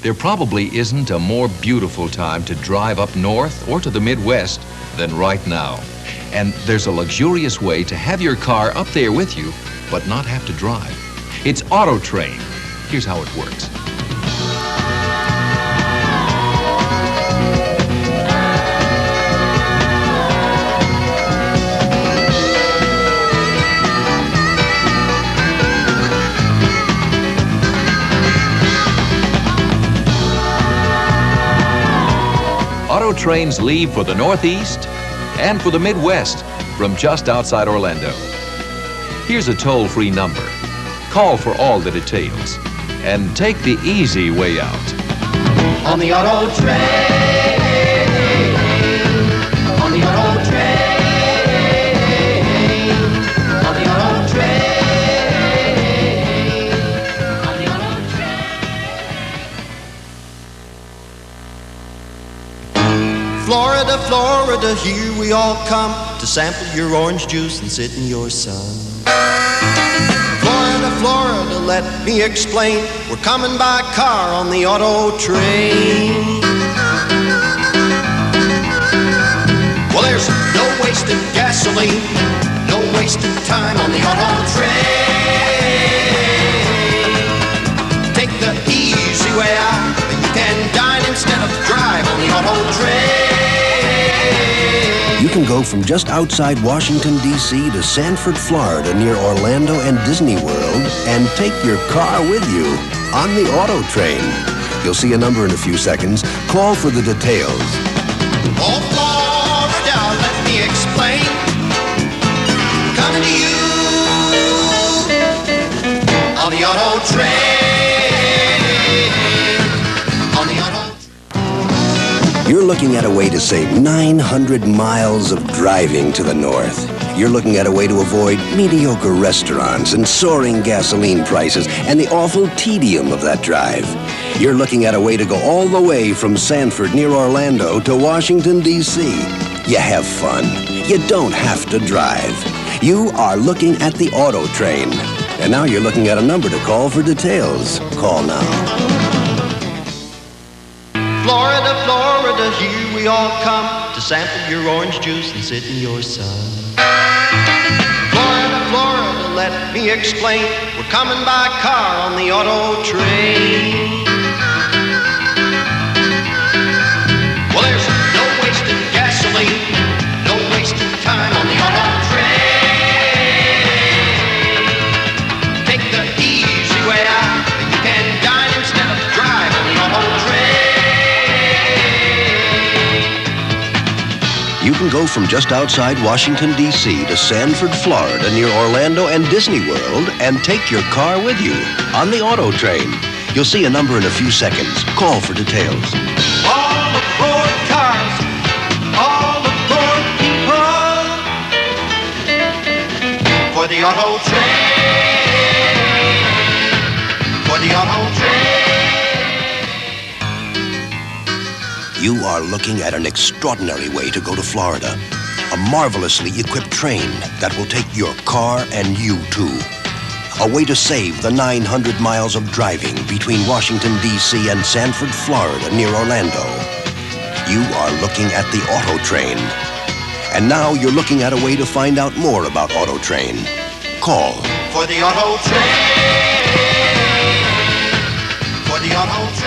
There probably isn't a more beautiful time to drive up north or to the Midwest than right now. And there's a luxurious way to have your car up there with you, but not have to drive. It's Auto Train. Here's how it works. Auto trains leave for the Northeast and for the Midwest from just outside Orlando. Here's a toll-free number. Call for all the details and take the easy way out. On the Auto Train, on the Auto Train, on the Auto Train, on the Auto Train. Florida, Florida, here we all come to sample your orange juice and sit in your sun. Florida, Florida, let me explain. We're coming by car on the Auto Train. Well, there's no wasted gasoline, no wasted time on the Auto Train. Take the easy way out. You can dine instead of drive on the Auto Train. You can go from just outside Washington, D.C. to Sanford, Florida, near Orlando and Disney World, and take your car with you on the Auto Train. You'll see a number in a few seconds. Call for the details. Oh, Florida, let me explain. Coming to you on the Auto Train. On the Auto Train. You're looking at a way to save 900 miles of driving to the north. You're looking at a way to avoid mediocre restaurants and soaring gasoline prices and the awful tedium of that drive. You're looking at a way to go all the way from Sanford near Orlando to Washington, D.C. You have fun. You don't have to drive. You are looking at the Auto Train. And now you're looking at a number to call for details. Call now. Florida, Florida, here we all come to sample your orange juice and sit in your sun. Florida, Florida, let me explain. We're coming by car on the Auto Train. Well, there's no wasted gasoline, no wasted time on the Auto Train. Take the easy way out. You can dine instead of drive on the Auto Train. You can go from just outside Washington, D.C. to Sanford, Florida, near Orlando and Disney World, and take your car with you on the Auto Train. You'll see a number in a few seconds. Call for details. All aboard cars, all aboard people, for the Auto Train, for the Auto Train. You are looking at an extraordinary way to go to Florida. A marvelously equipped train that will take your car and you too. A way to save the 900 miles of driving between Washington, D.C. and Sanford, Florida, near Orlando. You are looking at the Auto Train. And now you're looking at a way to find out more about Auto Train. Call For the Auto Train, for the Auto Train.